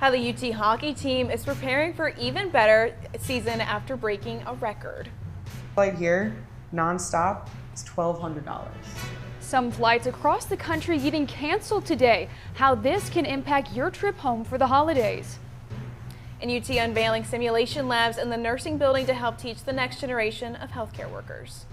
How the UT hockey team is preparing for even better season after breaking a record. Flight here, nonstop, is $1,200. Some flights across the country getting canceled today. How this can impact your trip home for the holidays. And UT unveiling simulation labs in the nursing building to help teach the next generation of healthcare workers.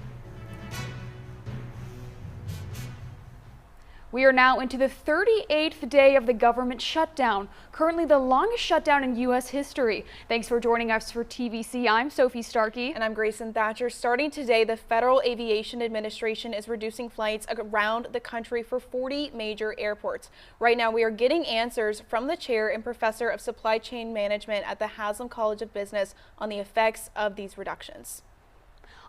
We are now into the 38th day of the government shutdown, currently the longest shutdown in U.S. history. Thanks for joining us for TVC. I'm Sophie Starkey. And I'm Grayson Thatcher. Starting today, the Federal Aviation Administration is reducing flights around the country for 40 major airports. Right now, we are getting answers from the chair and professor of supply chain management at the Haslam College of Business on the effects of these reductions.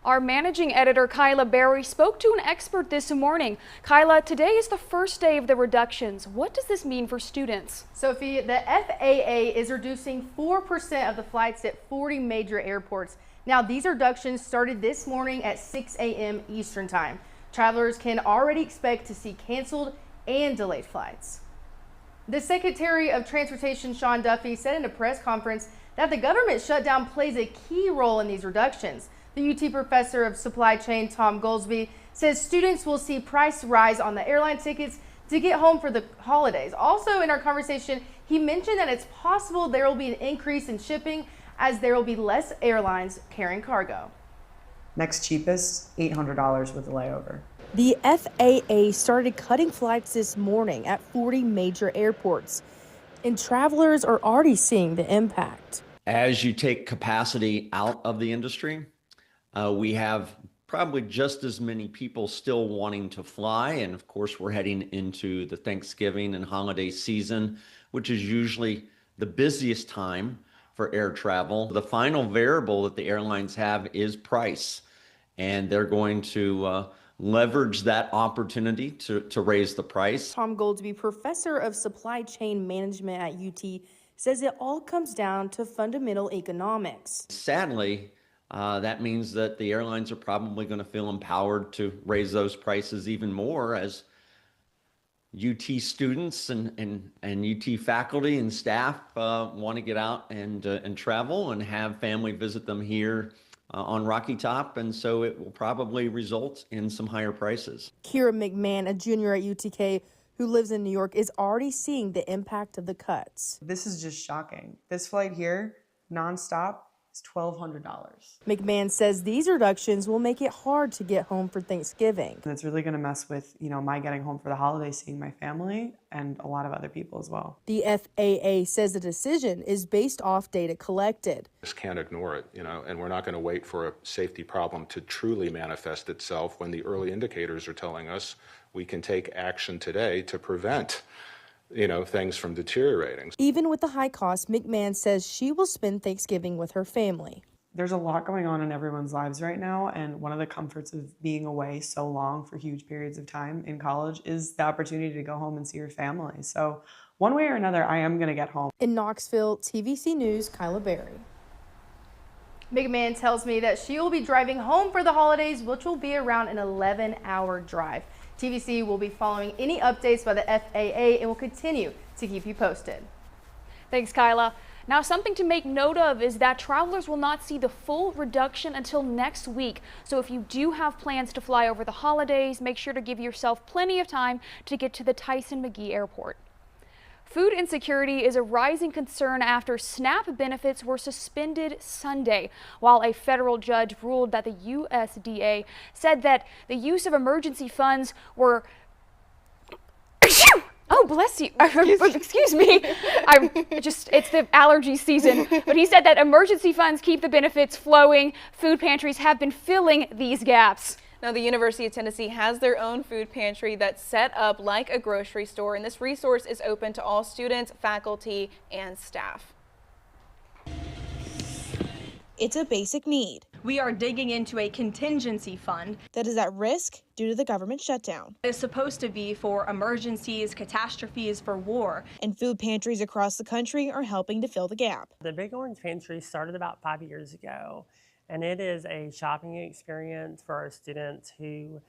Our managing editor, Kyla Berry, spoke to an expert this morning. Kyla, today is the first day of the reductions. What does this mean for students? Sophie, the FAA is reducing 4% of the flights at 40 major airports. Now, these reductions started this morning at 6 a.m. Eastern Time. Travelers can already expect to see canceled and delayed flights. The Secretary of Transportation, Sean Duffy, said in a press conference that the government shutdown plays a key role in these reductions. The UT professor of supply chain, Tom Goldsby, says students will see price rise on the airline tickets to get home for the holidays. Also in our conversation, he mentioned that it's possible there will be an increase in shipping as there will be less airlines carrying cargo. Next cheapest, $800 with a layover. The FAA started cutting flights this morning at 40 major airports, and travelers are already seeing the impact. As you take capacity out of the industry, we have probably just as many people still wanting to fly. And of course, we're heading into the Thanksgiving and holiday season, which is usually the busiest time for air travel. The final variable that the airlines have is price, and they're going to leverage that opportunity to raise the price. Tom Goldsby, professor of supply chain management at UT, says it all comes down to fundamental economics. Sadly, that means that the airlines are probably going to feel empowered to raise those prices even more as UT students and UT faculty and staff want to get out and travel and have family visit them here on Rocky Top, and so it will probably result in some higher prices. Kira McMahon, a junior at UTK who lives in New York, is already seeing the impact of the cuts. This is just shocking. This flight here, nonstop, is $1,200. McMahon says these reductions will make it hard to get home for Thanksgiving. And it's really going to mess with, my getting home for the holidays, seeing my family, and a lot of other people as well. The FAA says the decision is based off data collected. Just can't ignore it, and we're not going to wait for a safety problem to truly manifest itself when the early indicators are telling us we can take action today to prevent things from deteriorating. Even with the high cost, McMahon says she will spend Thanksgiving with her family. There's a lot going on in everyone's lives right now, and one of the comforts of being away so long for huge periods of time in college is the opportunity to go home and see your family. So one way or another, I am going to get home. In Knoxville, TVC News, Kyla Berry. McMahon tells me that she will be driving home for the holidays, which will be around an 11-hour drive. TVC will be following any updates by the FAA and will continue to keep you posted. Thanks, Kyla. Now, something to make note of is that travelers will not see the full reduction until next week. So if you do have plans to fly over the holidays, make sure to give yourself plenty of time to get to the Tyson McGee Airport. Food insecurity is a rising concern after SNAP benefits were suspended Sunday, while a federal judge ruled that the USDA said that the use of emergency funds were... Oh, bless you. Excuse me. It's the allergy season. But he said that emergency funds keep the benefits flowing. Food pantries have been filling these gaps. Now, the University of Tennessee has their own food pantry that's set up like a grocery store, and this resource is open to all students, faculty, and staff. It's a basic need. We are digging into a contingency fund that is at risk due to the government shutdown. It's supposed to be for emergencies, catastrophes, for war. And food pantries across the country are helping to fill the gap. The Big Orange Pantry started about 5 years ago, and it is a shopping experience for our students who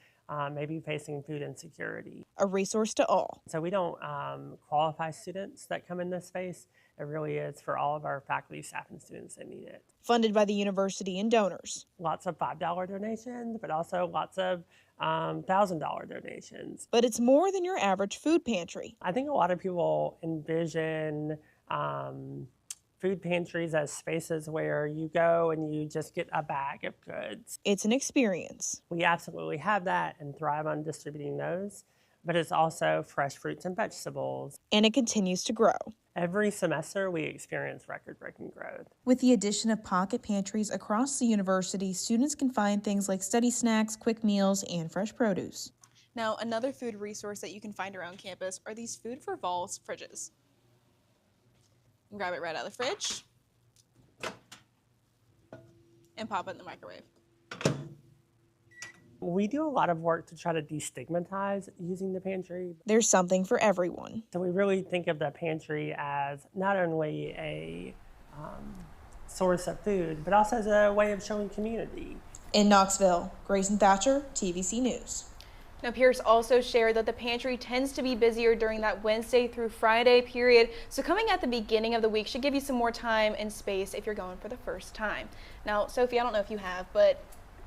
may be facing food insecurity. A resource to all. So we don't qualify students that come in this space, It really is for all of our faculty, staff, and students that need it. Funded by the university and donors. Lots of $5 donations, but also lots of $1,000 donations. But it's more than your average food pantry. I think a lot of people envision food pantries as spaces where you go and you just get a bag of goods. It's an experience. We absolutely have that and thrive on distributing those, but it's also fresh fruits and vegetables. And it continues to grow. Every semester we experience record-breaking growth. With the addition of pocket pantries across the university, students can find things like study snacks, quick meals, and fresh produce. Now, another food resource that you can find around campus are these Food for Vols fridges. You can grab it right out of the fridge and pop it in the microwave. We do a lot of work to try to destigmatize using the pantry. There's something for everyone. So we really think of the pantry as not only a source of food, but also as a way of showing community. In Knoxville, Grayson Thatcher, TVC News. Now, Pierce also shared that the pantry tends to be busier during that Wednesday through Friday period, so coming at the beginning of the week should give you some more time and space if you're going for the first time. Now, Sophie, I don't know if you have, but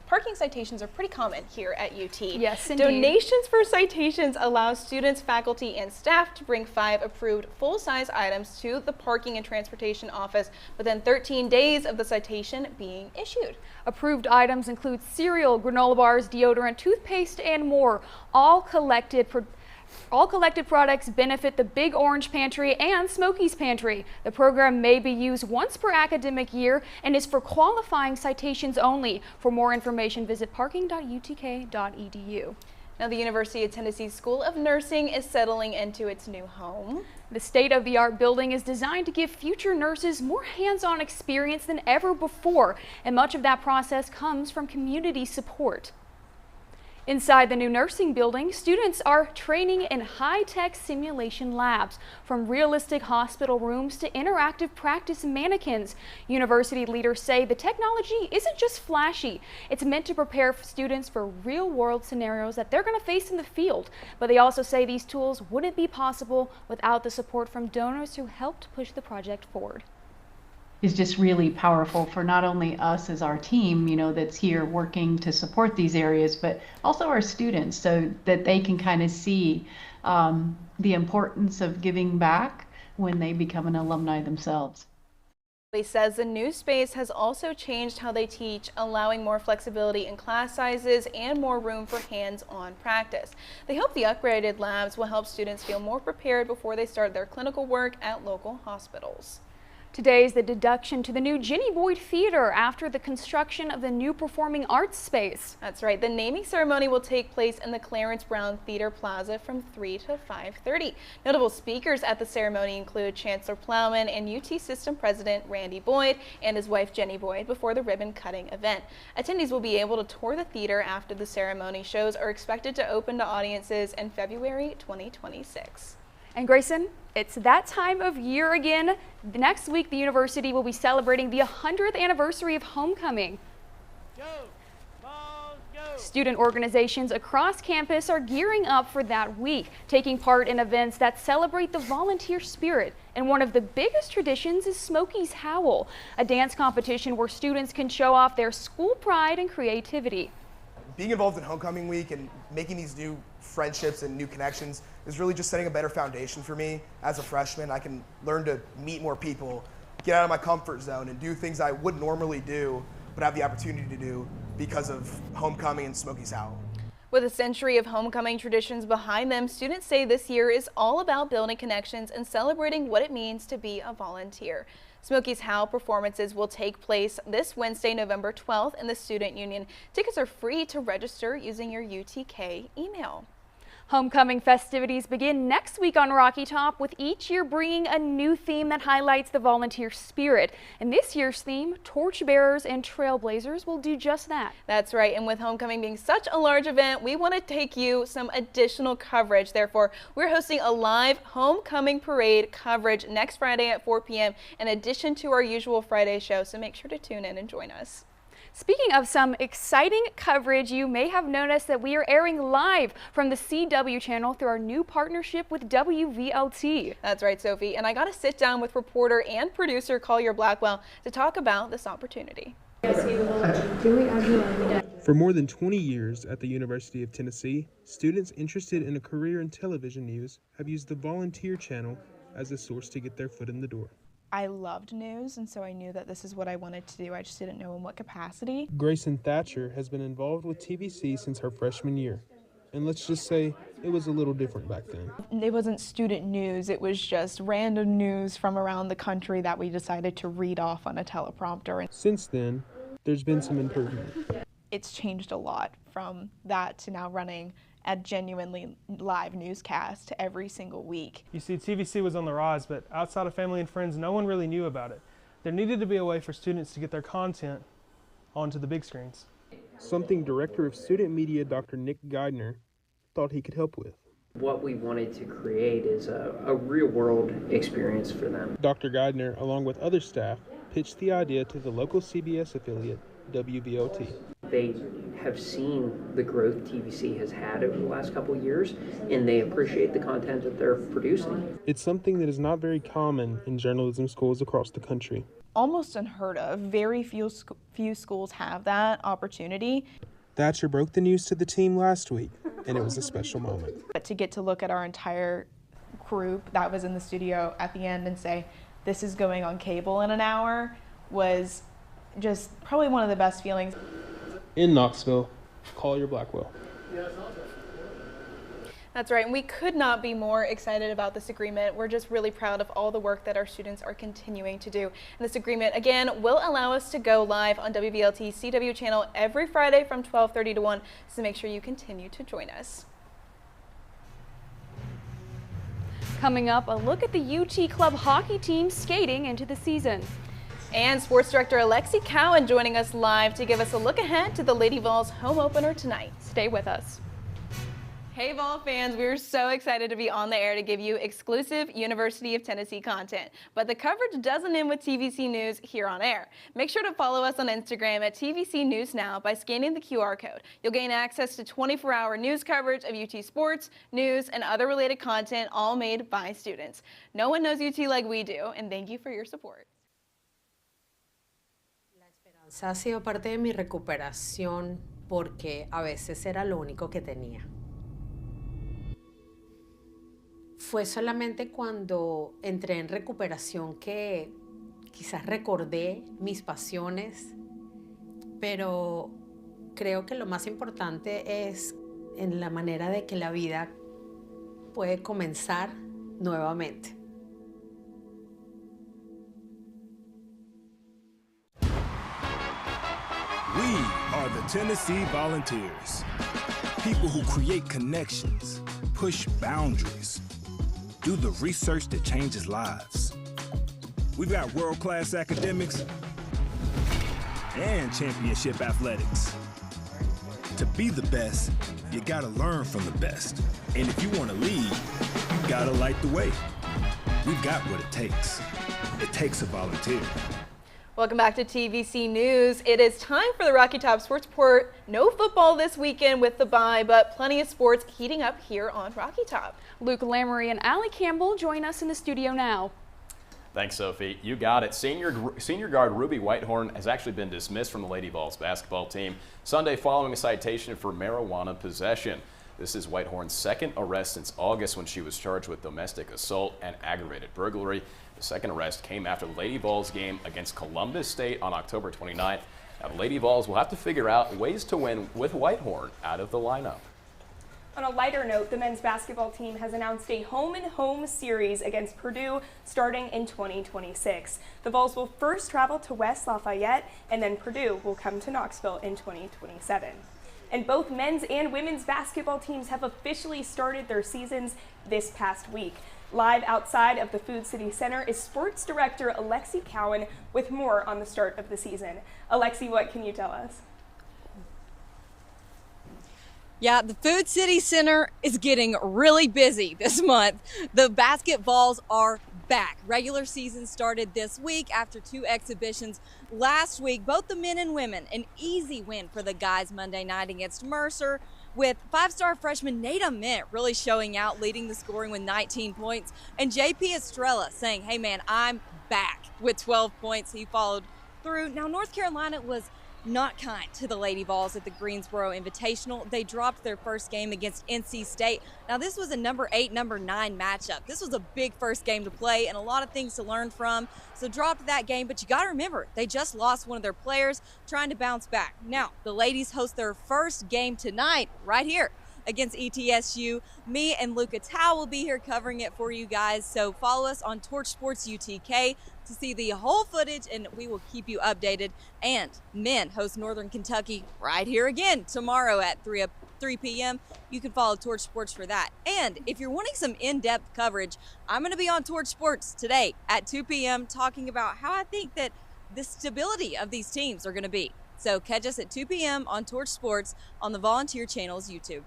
parking citations are pretty common here at UT. Yes, indeed. Donations for citations allow students, faculty, and staff to bring 5 approved full-size items to the Parking and Transportation Office within 13 days of the citation being issued. Approved items include cereal, granola bars, deodorant, toothpaste, and more. All collected products benefit the Big Orange Pantry and Smokies Pantry. The program may be used once per academic year and is for qualifying citations only. For more information, visit parking.utk.edu. Now, the University of Tennessee School of Nursing is settling into its new home. The state-of-the-art building is designed to give future nurses more hands-on experience than ever before, and much of that process comes from community support. Inside the new nursing building, students are training in high-tech simulation labs, from realistic hospital rooms to interactive practice mannequins. University leaders say the technology isn't just flashy. It's meant to prepare students for real-world scenarios that they're going to face in the field. But they also say these tools wouldn't be possible without the support from donors who helped push the project forward. Is just really powerful for not only us as our team, that's here working to support these areas, but also our students, so that they can kind of see the importance of giving back when they become an alumni themselves. He says the new space has also changed how they teach, allowing more flexibility in class sizes and more room for hands-on practice. They hope the upgraded labs will help students feel more prepared before they start their clinical work at local hospitals. Today is the deduction to the new Jenny Boyd Theater after the construction of the new performing arts space. That's right. The naming ceremony will take place in the Clarence Brown Theater Plaza from 3 to 5:30. Notable speakers at the ceremony include Chancellor Plowman and UT System President Randy Boyd and his wife Jenny Boyd before the ribbon cutting event. Attendees will be able to tour the theater after the ceremony. Shows are expected to open to audiences in February 2026. And Grayson, it's that time of year again. Next week, the university will be celebrating the 100th anniversary of homecoming. Go, Vols, go. Student organizations across campus are gearing up for that week, taking part in events that celebrate the volunteer spirit. And one of the biggest traditions is Smokies Howl, a dance competition where students can show off their school pride and creativity. Being involved in homecoming week and making these new friendships and new connections is really just setting a better foundation for me as a freshman. I can learn to meet more people, get out of my comfort zone, and do things I wouldn't normally do, but have the opportunity to do because of homecoming and Smokies Howl. With a century of homecoming traditions behind them, students say this year is all about building connections and celebrating what it means to be a volunteer. Smokies Howl performances will take place this Wednesday, November 12th in the Student Union. Tickets are free to register using your UTK email. Homecoming festivities begin next week on Rocky Top, with each year bringing a new theme that highlights the volunteer spirit. And this year's theme, Torchbearers and Trailblazers, will do just that. That's right. And with homecoming being such a large event, we want to take you some additional coverage. Therefore, we're hosting a live homecoming parade coverage next Friday at 4 p.m. in addition to our usual Friday show. So make sure to tune in and join us. Speaking of some exciting coverage, you may have noticed that we are airing live from the CW channel through our new partnership with WVLT. That's right, Sophie. And I got to sit down with reporter and producer Collier Blackwell to talk about this opportunity. For more than 20 years at the University of Tennessee, students interested in a career in television news have used the Volunteer channel as a source to get their foot in the door. I loved news, and so I knew that this is what I wanted to do. I just didn't know in what capacity. Grayson Thatcher has been involved with TVC since her freshman year. And let's just say it was a little different back then. It wasn't student news, it was just random news from around the country that we decided to read off on a teleprompter. Since then, there's been some improvement. It's changed a lot from that to now running a genuinely live newscast every single week. You see, TVC was on the rise, but outside of family and friends, no one really knew about it. There needed to be a way for students to get their content onto the big screens. Something Director of Student Media Dr. Nick Geidner thought he could help with. What we wanted to create is a real-world experience for them. Dr. Geidner, along with other staff, pitched the idea to the local CBS affiliate, WVLT. They have seen the growth TVC has had over the last couple of years, and they appreciate the content that they're producing. It's something that is not very common in journalism schools across the country. Almost unheard of. Very few schools have that opportunity. Thatcher broke the news to the team last week, and it was a special moment. But to get to look at our entire group that was in the studio at the end and say, this is going on cable in an hour, was just probably one of the best feelings. In Knoxville, Collier Blackwell. That's right, and we could not be more excited about this agreement. We're just really proud of all the work that our students are continuing to do. And this agreement, again, will allow us to go live on WVLT CW channel every Friday from 12:30 to 1, so make sure you continue to join us. Coming up, a look at the UT Club hockey team skating into the season. And Sports Director Alexi Cowan joining us live to give us a look ahead to the Lady Vols home opener tonight. Stay with us. Hey Vol fans, we're so excited to be on the air to give you exclusive University of Tennessee content. But the coverage doesn't end with TVC News here on air. Make sure to follow us on Instagram at TVC News Now by scanning the QR code. You'll gain access to 24-hour news coverage of UT sports, news, and other related content, all made by students. No one knows UT like we do, and thank you for your support. Ha sido parte de mi recuperación porque a veces era lo único que tenía. Fue solamente cuando entré en recuperación que quizás recordé mis pasiones, pero creo que lo más importante es en la manera de que la vida puede comenzar nuevamente. We are the Tennessee Volunteers. People who create connections, push boundaries, do the research that changes lives. We've got world-class academics and championship athletics. To be the best, you gotta learn from the best. And if you wanna lead, you gotta light the way. We've got what it takes. It takes a volunteer. Welcome back to TVC News. It is time for the Rocky Top Sports Report. No football this weekend with the bye, but plenty of sports heating up here on Rocky Top. Luke Lamory and Allie Campbell join us in the studio now. Thanks, Sophie. You got it. Senior guard Ruby Whitehorn has actually been dismissed from the Lady Vols basketball team Sunday following a citation for marijuana possession. This is Whitehorn's second arrest since August when she was charged with domestic assault and aggravated burglary. The second arrest came after the Lady Vols game against Columbus State on October 29th. Now the Lady Vols will have to figure out ways to win with Whitehorn out of the lineup. On a lighter note, the men's basketball team has announced a home-and-home series against Purdue starting in 2026. The Vols will first travel to West Lafayette, and then Purdue will come to Knoxville in 2027. And both men's and women's basketball teams have officially started their seasons this past week. Live outside of the Food City Center is Sports Director Alexi Cowan with more on the start of the season. Alexi, what can you tell us? Yeah, the Food City Center is getting really busy this month. The basketballs are back. Regular season started this week after 2 exhibitions last week. Both the men and women, an easy win for the guys Monday night against Mercer, with 5-star freshman Nate Ament really showing out, leading the scoring with 19 points. And JP Estrella saying, hey man, I'm back with 12 points. He followed through. Now, North Carolina was not kind to the Lady Vols at the Greensboro Invitational. They dropped their first game against NC State. Now, this was a number 8, number 9 matchup. This was a big first game to play and a lot of things to learn from. So dropped that game, but you got to remember, they just lost one of their players trying to bounce back. Now, the ladies host their first game tonight right here against ETSU. Me and Luca Tao will be here covering it for you guys. So follow us on Torch Sports UTK to see the whole footage, and we will keep you updated. And men host Northern Kentucky right here again tomorrow at 3 p.m. You can follow Torch Sports for that. And if you're wanting some in-depth coverage, I'm going to be on Torch Sports today at 2 p.m. talking about how I think that the stability of these teams are going to be. So catch us at 2 p.m. on Torch Sports on the Volunteer Channel's YouTube.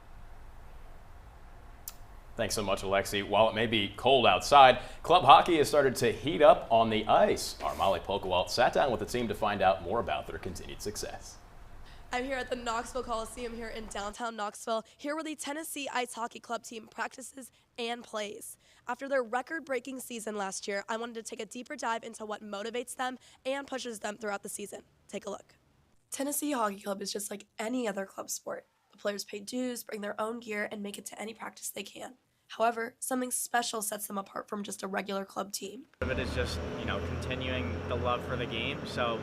Thanks so much, Alexi. While it may be cold outside, club hockey has started to heat up on the ice. Our Molly Polkowalt sat down with the team to find out more about their continued success. I'm here at the Knoxville Coliseum here in downtown Knoxville, here where the Tennessee Ice Hockey Club team practices and plays. After their record-breaking season last year, I wanted to take a deeper dive into what motivates them and pushes them throughout the season. Take a look. Tennessee Hockey Club is just like any other club sport. The players pay dues, bring their own gear, and make it to any practice they can. However, something special sets them apart from just a regular club team. It is just, continuing the love for the game. So,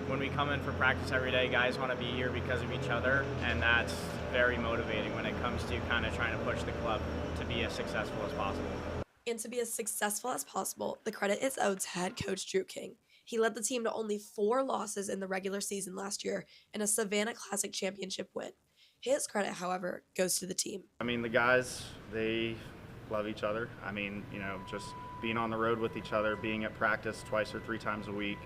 when we come in for practice every day, guys want to be here because of each other, and that's very motivating when it comes to kind of trying to push the club to be as successful as possible. And to be as successful as possible, the credit is owed to head coach Drew King. He led the team to only 4 losses in the regular season last year and a Savannah Classic championship win. His credit, however, goes to the team. The guys, they love each other. Just being on the road with each other, being at practice 2 or 3 times a week,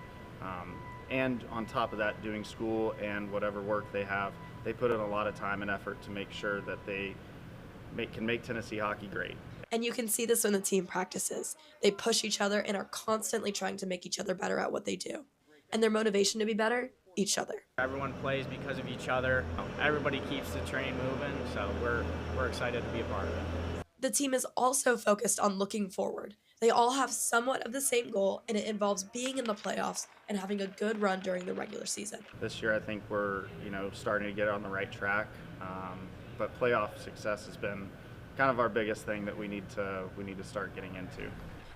and on top of that, doing school and whatever work they have. They put in a lot of time and effort to make sure that they can make Tennessee hockey great. And you can see this when the team practices. They push each other and are constantly trying to make each other better at what they do. And their motivation to be better? Each other. Everyone plays because of each other. Everybody keeps the train moving, so we're excited to be a part of it. The team is also focused on looking forward. They all have somewhat of the same goal, and it involves being in the playoffs and having a good run during the regular season. This year, I think we're starting to get on the right track, but playoff success has been kind of our biggest thing that we need to start getting into.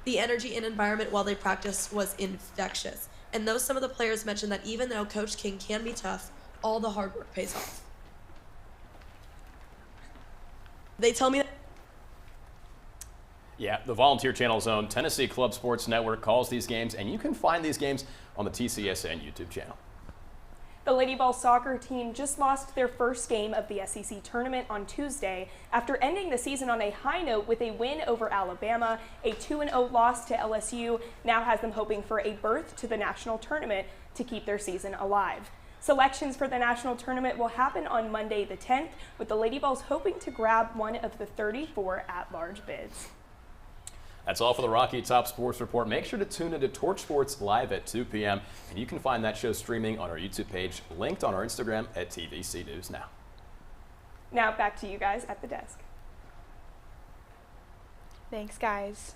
The energy and environment while they practiced was infectious. And though some of the players mentioned that even though Coach King can be tough, all the hard work pays off. They tell me that. Yeah, the Volunteer Channel's own Tennessee Club Sports Network calls these games, and you can find these games on the TCSN YouTube channel. The Lady Vols soccer team just lost their first game of the SEC tournament on Tuesday after ending the season on a high note with a win over Alabama. A 2-0 loss to LSU now has them hoping for a berth to the national tournament to keep their season alive. Selections for the national tournament will happen on Monday the 10th, with the Lady Vols hoping to grab one of the 34 at-large bids. That's all for the Rocky Top Sports Report. Make sure to tune into Torch Sports live at 2 p.m. And you can find that show streaming on our YouTube page, linked on our Instagram at TVC News Now. Now back to you guys at the desk. Thanks, guys.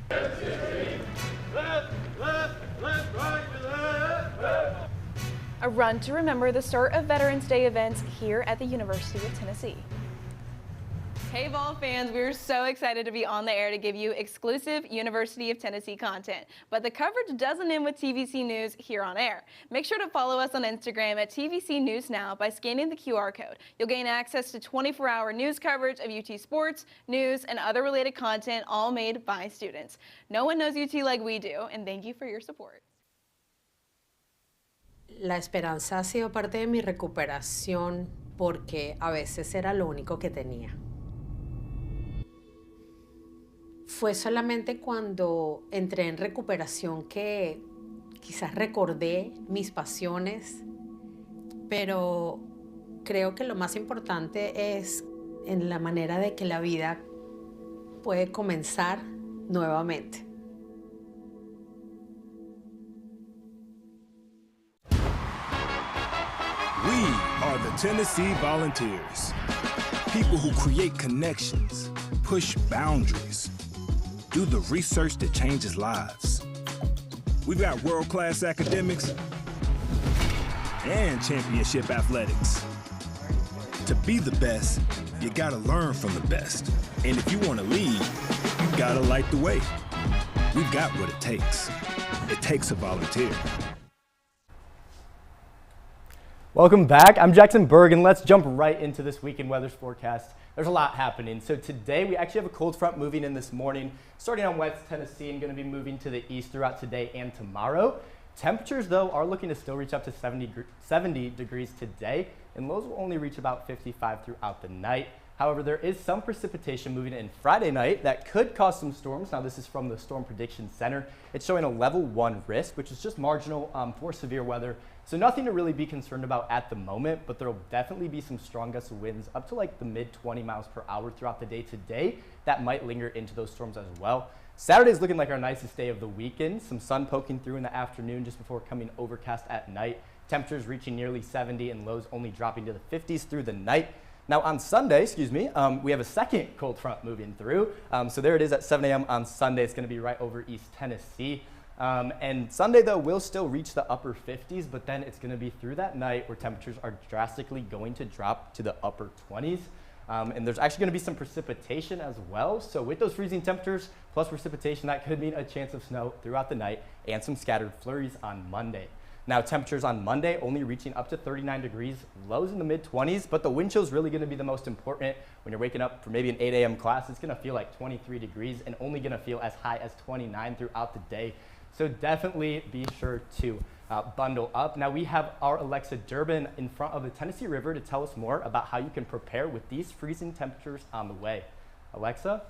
Left, right, left. A run to remember the start of Veterans Day events here at the University of Tennessee. Hey Vol fans, we're so excited to be on the air to give you exclusive University of Tennessee content. But the coverage doesn't end with TVC News here on air. Make sure to follow us on Instagram at TVC News Now by scanning the QR code. You'll gain access to 24-hour news coverage of UT sports, news, and other related content, all made by students. No one knows UT like we do, and thank you for your support. La esperanza ha sido parte de mi recuperación porque a veces era lo único que tenía. Fue solamente cuando entré en recuperación que quizás recordé mis pasiones, pero creo que lo más importante es en la manera de que la vida puede comenzar nuevamente. We are the Tennessee Volunteers. People who create connections, push boundaries, do the research that changes lives. We've got world-class academics and championship athletics. To be the best, you gotta learn from the best. And if you wanna lead, you gotta light the way. We've got what it takes. It takes a volunteer. Welcome back. I'm Jackson Berg, and let's jump right into this weekend weather forecast. There's a lot happening. So today we actually have a cold front moving in this morning, starting on West Tennessee and going to be moving to the east throughout today and tomorrow. Temperatures, though, are looking to still reach up to 70 degrees today, and lows will only reach about 55 throughout the night. However, there is some precipitation moving in Friday night that could cause some storms. Now, this is from the Storm Prediction Center. It's showing a level 1 risk, which is just marginal for severe weather. So nothing to really be concerned about at the moment, but there will definitely be some strong gusts of winds up to like the mid 20 miles per hour throughout the day today. That might linger into those storms as well. Saturday is looking like our nicest day of the weekend. Some sun poking through in the afternoon just before coming overcast at night. Temperatures reaching nearly 70 and lows only dropping to the 50s through the night. Now on Sunday, we have a second cold front moving through. So there it is at 7 a.m. on Sunday. It's going to be right over East Tennessee. And Sunday, though, will still reach the upper 50s, but then it's going to be through that night where temperatures are drastically going to drop to the upper 20s. And there's actually going to be some precipitation as well. So with those freezing temperatures plus precipitation, that could mean a chance of snow throughout the night and some scattered flurries on Monday. Now, temperatures on Monday only reaching up to 39 degrees, lows in the mid-20s, but the wind chill is really going to be the most important. When you're waking up for maybe an 8 a.m. class, it's going to feel like 23 degrees and only going to feel as high as 29 throughout the day. So definitely be sure to bundle up. Now, we have our Alexa Durbin in front of the Tennessee River to tell us more about how you can prepare with these freezing temperatures on the way. Alexa?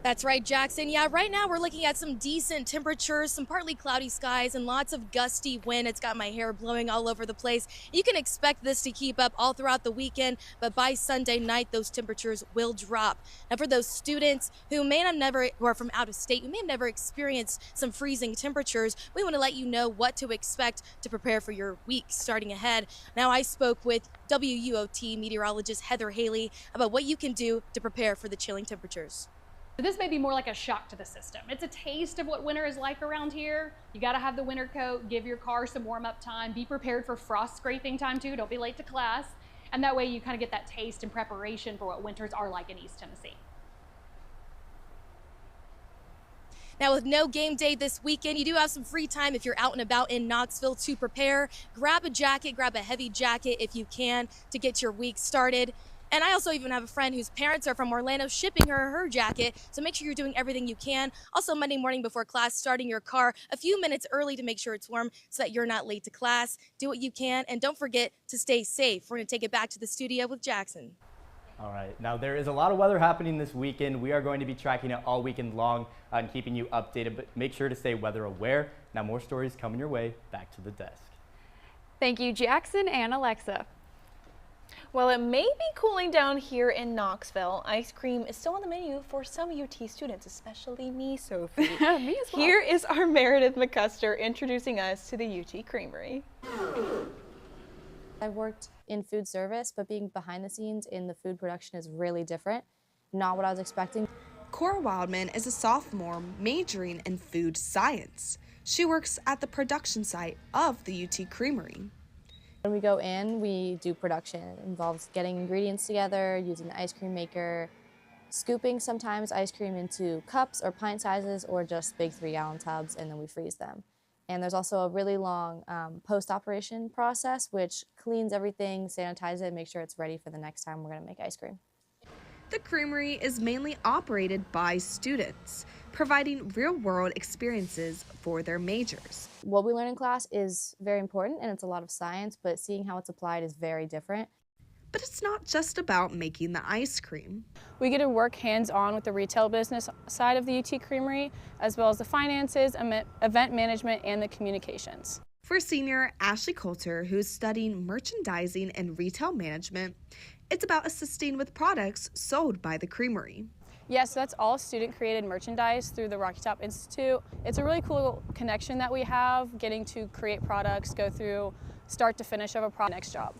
That's right, Jackson. Yeah, right now we're looking at some decent temperatures, some partly cloudy skies, and lots of gusty wind. It's got my hair blowing all over the place. You can expect this to keep up all throughout the weekend, but by Sunday night, those temperatures will drop. Now, for those students who are from out of state, who may have never experienced some freezing temperatures, we want to let you know what to expect to prepare for your week starting ahead. Now, I spoke with WUOT meteorologist Heather Haley about what you can do to prepare for the chilling temperatures. This may be more like a shock to the system. It's a taste of what winter is like around here. You gotta have the winter coat, give your car some warm up time, be prepared for frost scraping time too, don't be late to class. And that way you kind of get that taste and preparation for what winters are like in East Tennessee. Now, with no game day this weekend, you do have some free time if you're out and about in Knoxville to prepare. Grab a jacket, grab a heavy jacket if you can to get your week started. And I also even have a friend whose parents are from Orlando shipping her jacket, so make sure you're doing everything you can. Also, Monday morning before class, starting your car a few minutes early to make sure it's warm so that you're not late to class. Do what you can, and don't forget to stay safe. We're going to take it back to the studio with Jackson. All right, now there is a lot of weather happening this weekend. We are going to be tracking it all weekend long and keeping you updated, but make sure to stay weather aware. Now more stories coming your way. Back to the desk. Thank you, Jackson and Alexa. Well, it may be cooling down here in Knoxville. Ice cream is still on the menu for some UT students, especially me, Sophie. Me as well. Here is our Meredith McCusker introducing us to the UT Creamery. I've worked in food service, but being behind the scenes in the food production is really different. Not what I was expecting. Cora Wildman is a sophomore majoring in food science. She works at the production site of the UT Creamery. When we go in, we do production. It involves getting ingredients together, using the ice cream maker, scooping sometimes ice cream into cups or pint sizes or just big 3-gallon tubs, and then we freeze them. And there's also a really long post-operation process, which cleans everything, sanitizes it, makes sure it's ready for the next time we're going to make ice cream. The creamery is mainly operated by students, providing real-world experiences for their majors. What we learn in class is very important, and it's a lot of science, but seeing how it's applied is very different. But it's not just about making the ice cream. We get to work hands-on with the retail business side of the UT Creamery, as well as the finances, event management, and the communications. For senior Ashley Coulter, who's studying merchandising and retail management, it's about assisting with products sold by the creamery. Yes, so that's all student-created merchandise through the Rocky Top Institute. It's a really cool connection that we have, getting to create products, go through start to finish of a product next job.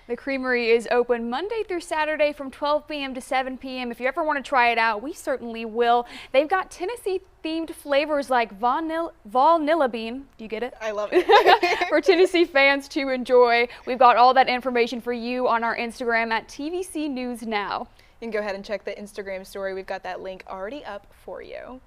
The Creamery is open Monday through Saturday from 12 p.m. to 7 p.m. If you ever want to try it out, we certainly will. They've got Tennessee-themed flavors like vanilla bean. Do you get it? I love it. For Tennessee fans to enjoy. We've got all that information for you on our Instagram at TVC News Now. You can go ahead and check the Instagram story. We've got that link already up for you.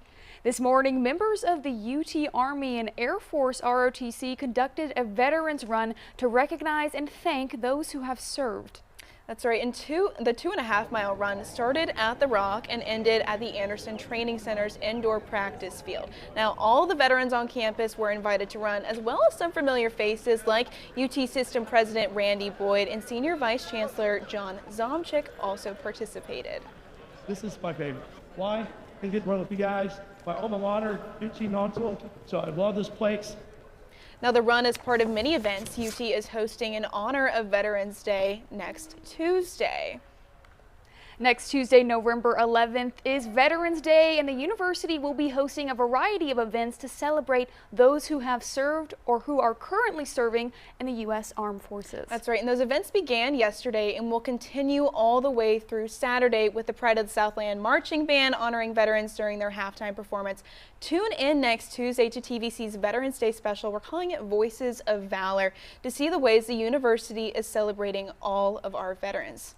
This morning, members of the UT Army and Air Force ROTC conducted a veterans run to recognize and thank those who have served. That's right, and the 2.5-mile run started at the Rock and ended at the Anderson Training Center's indoor practice field. Now, all the veterans on campus were invited to run, as well as some familiar faces like UT System President Randy Boyd and Senior Vice Chancellor John Zomchik also participated. This is my favorite. Why? I get to run with you guys. My alma mater, UT Knoxville, so I love this place. Now, the run is part of many events UT is hosting in honor of Veterans Day next Tuesday. Next Tuesday, November 11th, is Veterans Day, and the university will be hosting a variety of events to celebrate those who have served or who are currently serving in the U.S. Armed Forces. That's right, and those events began yesterday and will continue all the way through Saturday with the Pride of the Southland Marching Band honoring veterans during their halftime performance. Tune in next Tuesday to TVC's Veterans Day special. We're calling it Voices of Valor to see the ways the university is celebrating all of our veterans.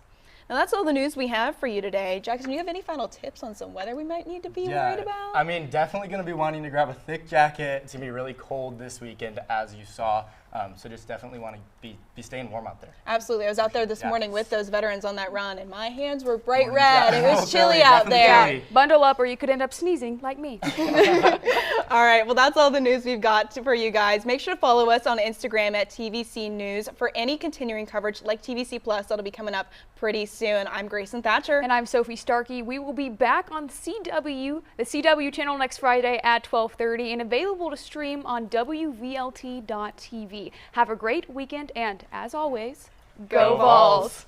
Now, that's all the news we have for you today. Jackson, do you have any final tips on some weather we might need to be worried about? I mean, definitely going to be wanting to grab a thick jacket. It's going to be really cold this weekend, as you saw. So just definitely want to be staying warm out there. Absolutely. I was out there this morning with those veterans on that run, and my hands were bright red. It was chilly out there. Yeah, bundle up or you could end up sneezing like me. All right. Well, that's all the news we've got for you guys. Make sure to follow us on Instagram at TVC News for any continuing coverage like TVC Plus that'll be coming up pretty soon. I'm Grayson Thatcher. And I'm Sophie Starkey. We will be back on the CW channel next Friday at 12:30 and available to stream on WVLT.tv. Have a great weekend, and as always, go Vols!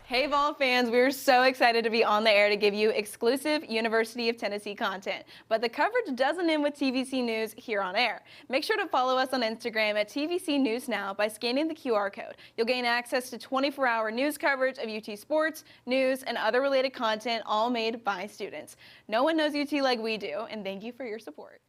Hey Vol fans, we're so excited to be on the air to give you exclusive University of Tennessee content. But the coverage doesn't end with TVC News here on air. Make sure to follow us on Instagram at TVC News Now by scanning the QR code. You'll gain access to 24-hour news coverage of UT sports, news, and other related content, all made by students. No one knows UT like we do, and thank you for your support.